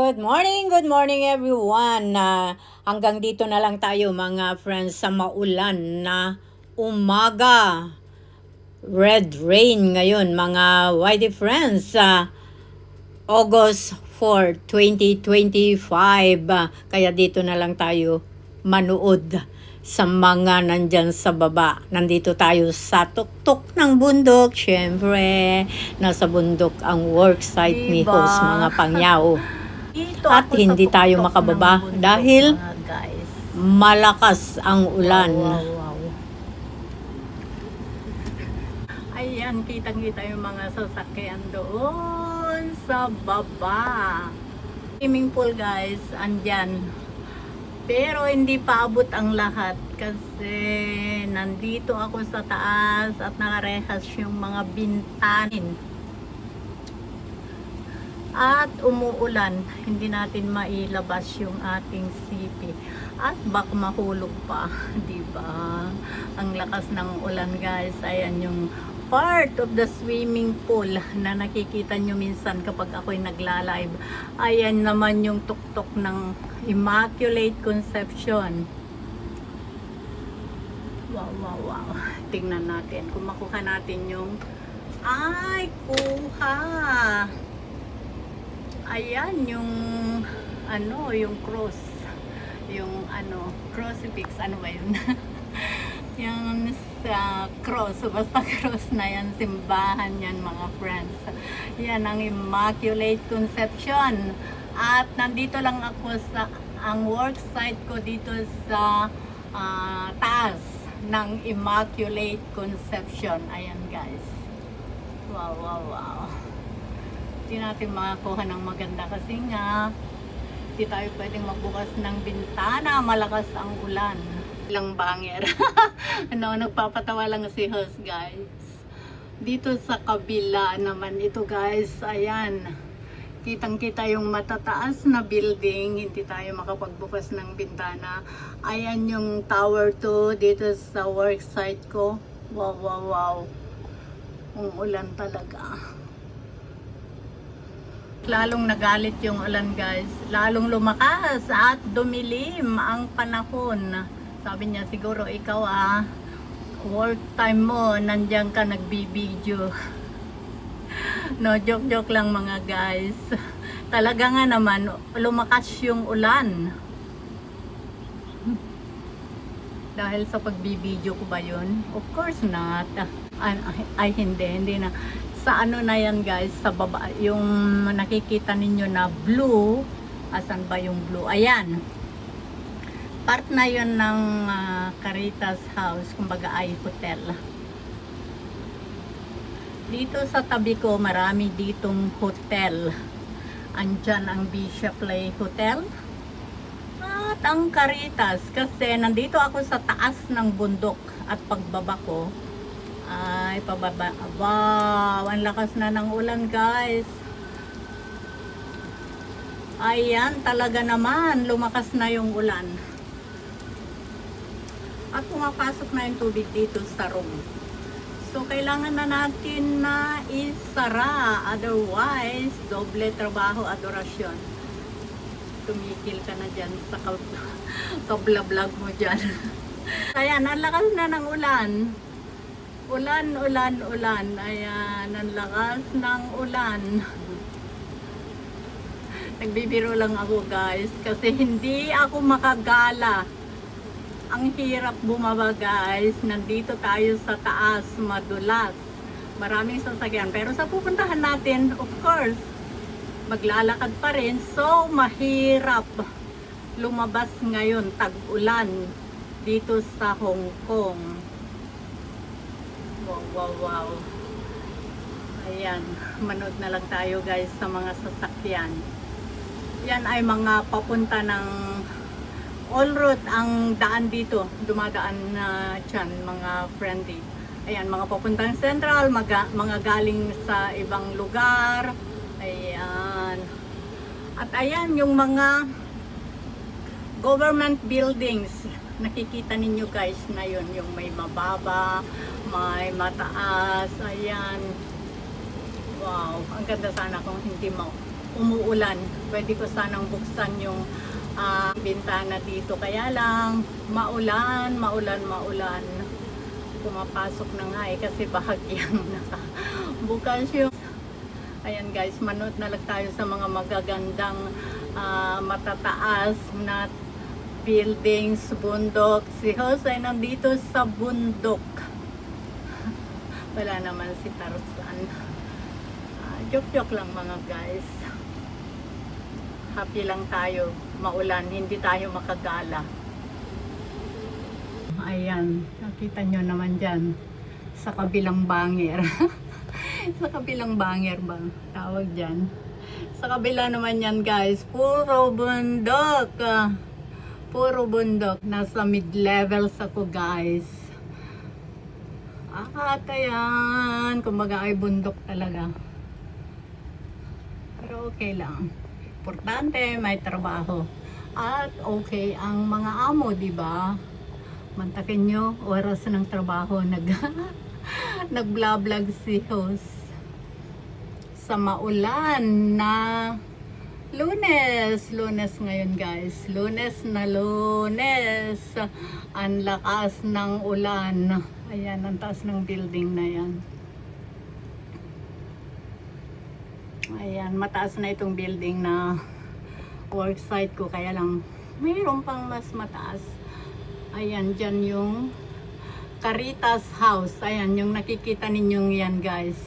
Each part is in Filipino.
Good morning everyone. Hanggang dito na lang tayo mga friends sa maulan na umaga. Red rain ngayon mga YD friends. August 4, 2025. Kaya dito na lang tayo manood sa mga nandyan sa baba. Nandito tayo sa tuktok ng bundok. Siyempre, nasa bundok ang worksite ni host mga pangyaw. At hindi tayo makababa bundok, dahil malakas ang ulan. Wow. Ayan, kitang-kita yung mga sasakyan doon sa baba. Swimming pool guys, andyan. Pero hindi pa abot ang lahat kasi nandito ako sa taas at nakarehas yung mga bintanin. At umuulan, hindi natin mailabas yung ating sipi. At baka mahulog pa, di ba? Ang lakas ng ulan guys. Ayan yung part of the swimming pool na nakikita nyo minsan kapag ako'y nagla-live. Ayan naman yung tuktok ng Immaculate Conception. Wow. Tingnan natin kung makuha natin yung kuha. Ayan yung yung cross. Yung crucifix, ano ba yun? Yung sa cross, basta cross na yan, simbahan yan mga friends. Yan ang Immaculate Conception. At nandito lang ako sa ang work site ko dito sa taas ng Immaculate Conception. Ayan guys. Wow. Hindi natin makakuha ng maganda kasi nga hindi tayo pwedeng magbukas ng bintana, malakas ang ulan. Ilang banger. Nagpapatawa lang si host guys. Dito sa kabila naman ito guys, ayan. Kitang-kita yung matataas na building, hindi tayo makapagbukas ng bintana. Ayan yung tower 2 dito sa worksite ko. Wow. Ang ulan talaga. Lalong nagalit yung ulan guys, lalong lumakas at dumilim ang panahon. Sabi niya siguro ikaw work time mo, nandiyan ka nagbibideo. No, joke lang mga guys. Talaga nga naman, lumakas yung ulan. Dahil sa pagbibideo ko ba yun? Of course not. Ay hindi na. Sa na yan guys, sa baba, yung nakikita ninyo na blue, asan ba yung blue? Ayan. Part na yun ng Caritas House, kumbaga ay hotel. Dito sa tabi ko, marami ditong hotel. Andyan ang Bishop Lay Hotel. At ang Caritas, kasi nandito ako sa taas ng bundok at pagbaba ko, ay pababa. Wow, ang lakas na ng ulan guys. Ayan, talaga naman lumakas na yung ulan. At pumapasok na yung tubig dito sa room. So kailangan na natin na isara, otherwise doble trabaho, adorasyon. Tumikil ka na dyan sa kabla-vlog mo dyan. Ayan, ang lakas na ng ulan. Ulan. Ayan, ang lakas ng ulan. Nagbibiro lang ako guys kasi hindi ako makagala. Ang hirap bumaba guys. Nandito tayo sa taas, madulas. Maraming sasakyan. Pero sa pupuntahan natin, of course, maglalakad pa rin. So, mahirap lumabas ngayon, tag-ulan dito sa Hong Kong. Wow. Ayan, manood na lang tayo guys sa mga sasakyan. Yan ay mga papunta ng all route ang daan dito. Dumadaan na dyan mga friendly. Ayan, mga papuntang Central, mga galing sa ibang lugar. Ayan. At ayan yung mga government buildings. Nakikita ninyo guys na yun, yung may mababa, may mataas, ayan. Wow, ang ganda sana kung hindi umuulan. Pwede ko sanang buksan yung bintana dito. Kaya lang, maulan. Pumapasok na nga kasi bahagyang nakabukas yung. Ayan guys, manood na lang tayo sa mga magagandang matataas na buildings, bundok. Si Jose ay nandito sa bundok. Wala naman si Tarzan. Joke-joke lang mga guys. Happy lang tayo. Maulan, hindi tayo makagala. Ayan, nakita nyo naman dyan sa kabilang bangir. Sa kabilang bangir ba tawag dyan? Sa kabila naman yan guys, puro bundok. Puro bundok. Nasa mid-level ako guys. Ayan, kumbaga ay bundok talaga. Pero okay lang. Importante, may trabaho. At okay ang mga amo, di ba? Mantakin nyo, oras ng trabaho, nag-vlog si host. Sa maulan na Lunes ngayon guys. Lunes. Ang lakas ng ulan. Ayan, ang taas ng building na yan. Ayan, mataas na itong building na worksite ko. Kaya lang, mayroon pang mas mataas. Ayan, dyan yung Caritas House. Ayan, yung nakikita ninyong yan guys.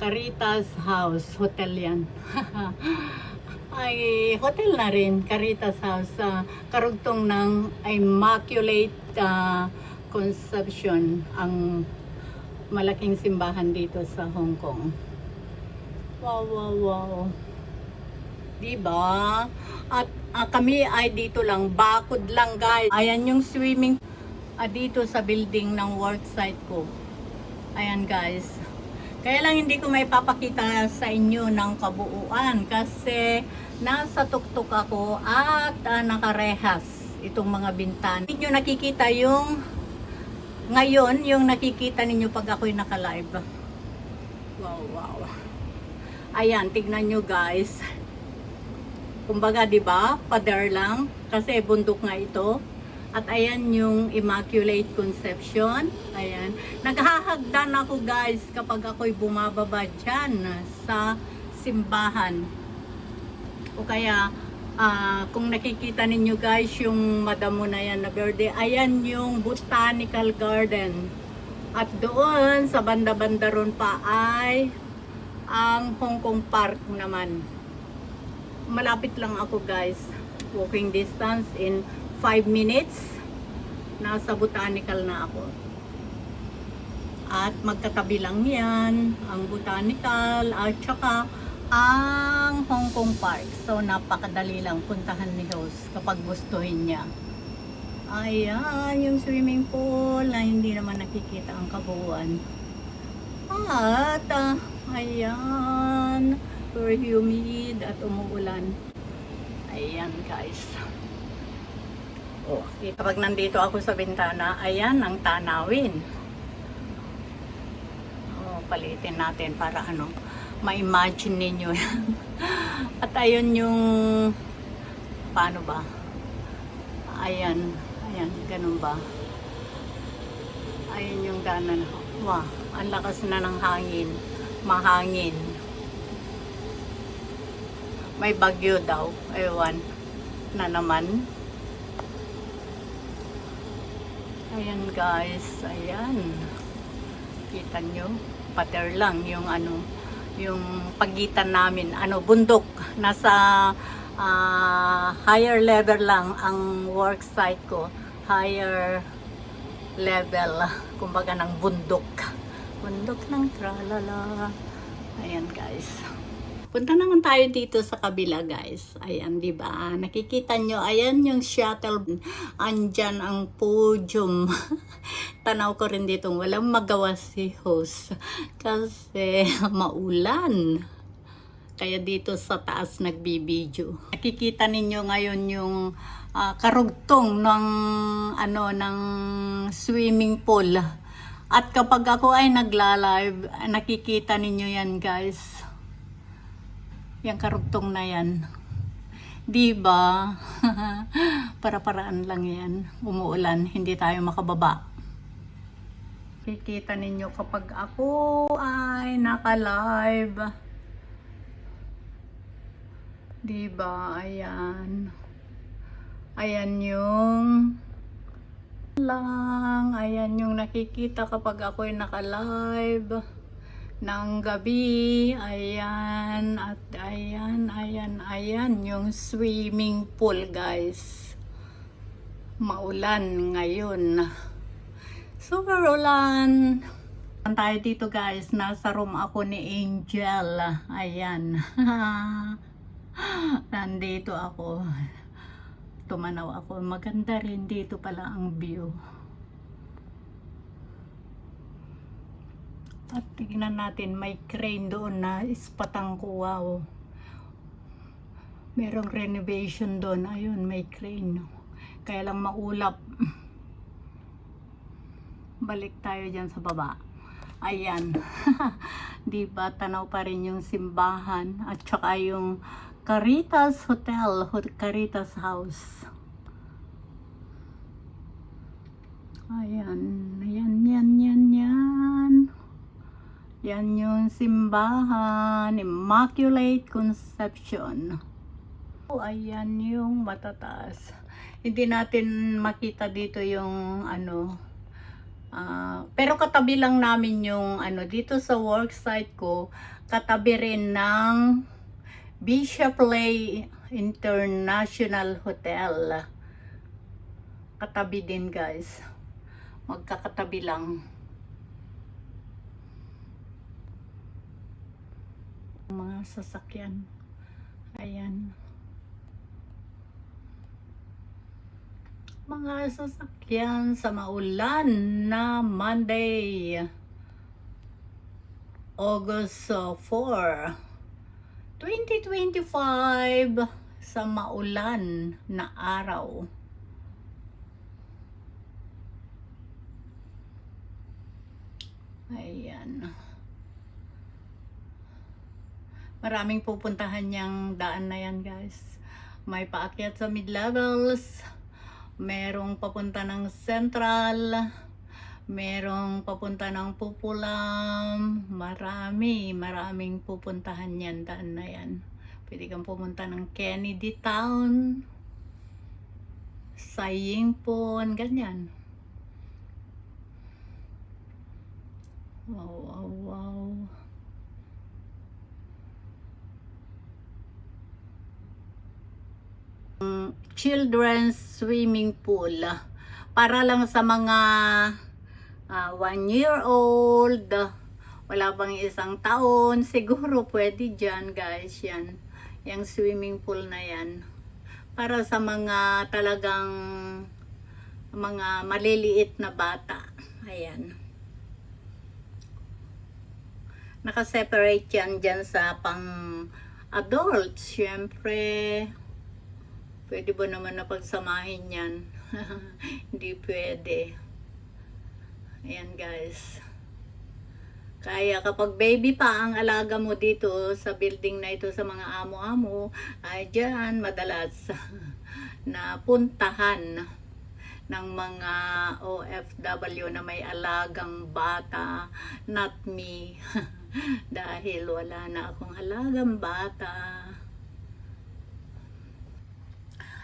Caritas House. Hotel yan. Ay, hotel na rin. Caritas House. Karugtong ng Immaculate Conception. Ang malaking simbahan dito sa Hong Kong. Wow. Diba? At kami ay dito lang, bakod lang guys. Ayan yung swimming dito sa building ng worksite ko. Ayan guys. Kaya lang hindi ko may papakita sa inyo ng kabuuan kasi nasa tuktok ako at nakarehas itong mga bintana. Hindi nyo nakikita yung ngayon, yung nakikita ninyo pag ako'y naka-live. Wow. Ayan, tignan nyo guys. Kumbaga, 'di ba? Pader lang kasi bundok nga ito. At ayan yung Immaculate Conception. Ayan. Naghahagdan ako guys kapag ako'y bumababa dyan sa simbahan. O kaya kung nakikita ninyo guys yung madamo na yan na verde, ayan yung Botanical Garden. At doon sa banda-banda ron pa ay ang Hong Kong Park naman. Malapit lang ako guys, walking distance in 5 minutes nasa botanical na ako. At magkatabi lang yan ang botanical at saka ang Hong Kong Park. So napakadali lang puntahan ni host kapag gustuhin niya. Ayan yung swimming pool na hindi naman nakikita ang kabuuan. At ayan, very humid at umuulan. Ayan guys. Kapag nandito ako sa bintana, ayan ang tanawin. Palitin natin para ma-imagine ninyo. At ayun yung paano ba? Ayan, ganun ba? Ayun yung danan. Wow, ang lakas na ng hangin. Mahangin. May bagyo daw. Ewan na naman. Ayan guys, ayan. Kita nyo, pader lang yung yung pagitan namin, bundok. Nasa higher level lang ang work site ko. Higher level, kumbaga ng bundok. Bundok ng tralala. Ayan guys. Punta naman tayo dito sa kabila guys. Ayan, di ba? Nakikita nyo, ayan yung shuttle. Andyan ang podium. Tanaw ko rin dito, walang magawa si host. Kasi maulan. Kaya dito sa taas nagbibideo. Nakikita ninyo ngayon yung karugtong ng ng swimming pool. At kapag ako ay nagla-live, nakikita ninyo yan guys. Yung karugtong na yan. Diba? Para-paraan lang yan. Umuulan, hindi tayo makababa. Kikita ninyo kapag ako ay naka-live. Diba? Ayan. Ayan yung lang. Ayan yung nakikita kapag ako ay naka-live ng gabi. Ayan. At ayan yung swimming pool, guys. Maulan ngayon. Super ulan. Tayo dito, guys. Nasa room ako ni Angel. Ayan. Nandito ako. Tumanaw ako. Maganda rin dito pala ang view. At tignan natin, may crane doon na ispatang ko. Wow. Merong renovation doon. Ayun, may crane. Kaya lang maulap. Balik tayo dyan sa baba. Ayan. Diba, tanaw pa rin yung simbahan. At saka yung Caritas Hotel. Caritas House. Ayan. Yan yung simbahan. Immaculate Conception. Ayan yung matataas. Hindi natin makita dito yung ano. Pero katabi lang namin yung ano, dito sa worksite ko, katabi rin ng Bishop Lay International Hotel. Katabi din, guys. Magkakatabi lang. Mga sasakyan. Ayan. Mga sasakyan sa maulan na Monday, August 4, 2025, sa maulan na araw. Ayan. Maraming pupuntahan yung daan na yan, guys. May paakyat sa mid-levels. Merong papunta ng Central, merong papunta ng Pupulam, maraming pupuntahan yan, daan na yan. Pwede kang pumunta ng Kennedy Town, Sayingpon, ganyan. Wow. Children's swimming pool para lang sa mga 1-year-old, wala pang 1 taon, siguro pwede dyan, guys. Yan, yung swimming pool na yan para sa mga talagang mga maliliit na bata. Ayan, naka-separate yan dyan sa pang adults. Syempre pwede ba naman na pagsamahin yan? Hindi pwede. Ayan, guys. Kaya kapag baby pa ang alaga mo dito sa building na ito, sa mga amo-amo, ay dyan madalas na puntahan ng mga OFW na may alagang bata. Not me. Dahil wala na akong alagang bata.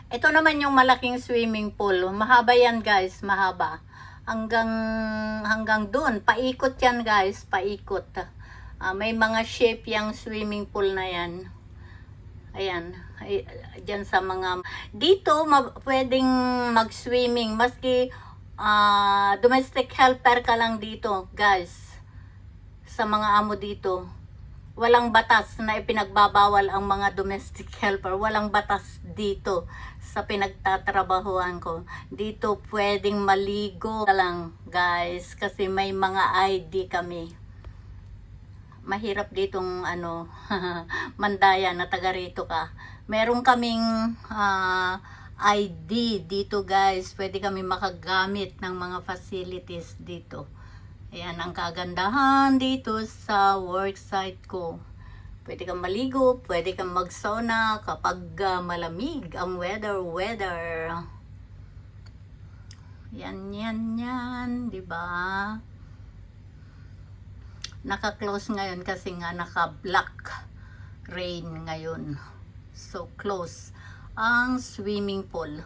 Ito naman yung malaking swimming pool. Mahaba yan, guys. Mahaba. Hanggang doon. Paikot yan, guys. Paikot. May mga shape yung swimming pool na yan. Ayan. Diyan sa mga... Dito, pwedeng mag-swimming. Maski domestic helper ka lang dito, guys. Sa mga amo dito. Walang batas na ipinagbabawal ang mga domestic helper. Walang batas dito sa pinagtatrabahuan ko. Dito pwedeng maligo lang, guys, kasi may mga ID kami. Mahirap ditong mandaya na taga rito ka. Meron kaming ID dito, guys. Pwede kami makagamit ng mga facilities dito. Ayan ang kagandahan dito sa worksite ko. Pwede kang maligo, pwede kang mag-sauna kapag malamig ang weather. Yan, di ba? Naka-close ngayon kasi nga naka-black rain ngayon. So close ang swimming pool.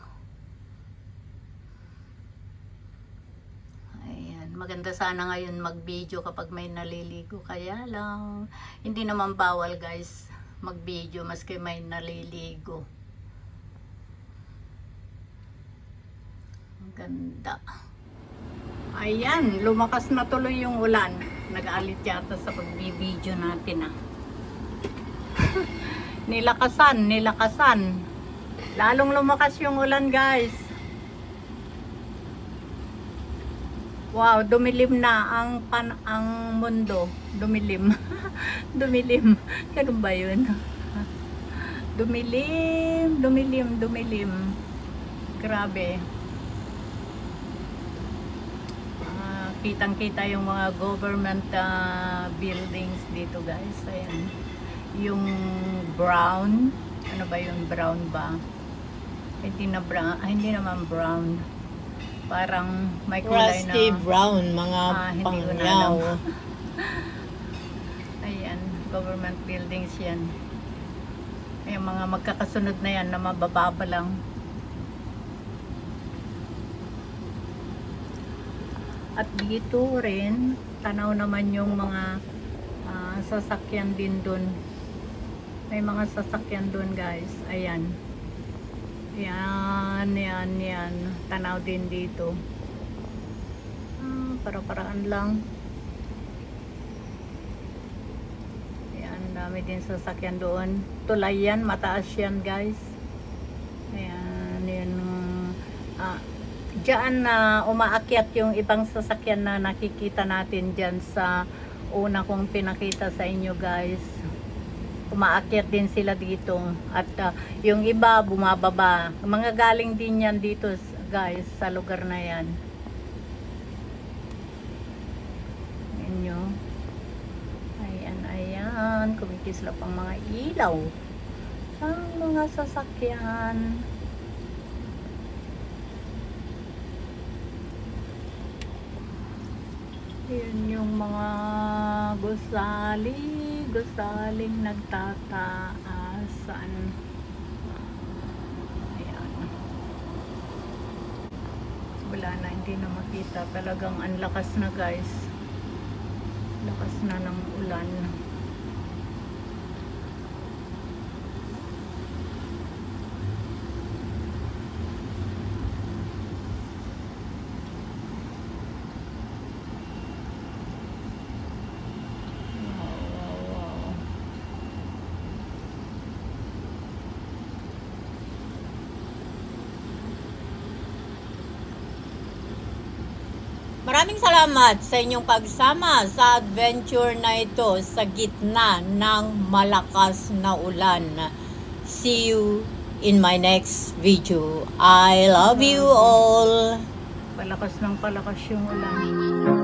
Ayan, maganda sana ngayon mag-video kapag may naliligo. Kaya lang, hindi naman bawal guys mag-video maski may naliligo. Ang ganda. Ayan, lumakas na tuloy yung ulan. Nag-aalit yata sa pag-video natin ah. Nilakasan. Lalong lumakas yung ulan guys. Wow, dumilim na ang mundo. Dumilim. Dumilim. Ganun ba yun? Dumilim. Grabe. Kitang-kita yung mga government buildings dito guys. Ayan. Yung brown. Ano ba yung brown ba? Hindi naman brown. Parang may kulay Rusty na brown, mga hindi ko na pangyaw. alam. Ayan, government buildings yan. Yung mga magkakasunod na yan na mabababa lang. At dito rin, tanaw naman yung mga sasakyan din dun. May mga sasakyan dun guys. Ayan. Yan. Tanaw din dito. Para-paraan lang. Ayan, dami din sasakyan doon. Tulay yan, mataas yan guys. Ayan, yun. Diyan na umaakyat yung ibang sasakyan na nakikita natin dyan sa una kong pinakita sa inyo guys. Umaakyat din sila dito at yung iba bumababa. Mga galing din yan dito guys sa lugar na yan. Inyo. Ayan. Kumikislap ang mga ilaw. Ang mga sasakyan. Yun yung mga gusaling nagtataasan. Ayan. Wala na, hindi na makita. Talagang ang lakas na guys. Lakas na ng ulan. Maraming salamat sa inyong pagsama sa adventure na ito sa gitna ng malakas na ulan. See you in my next video. I love you all. Palakas ng palakas yung ulan.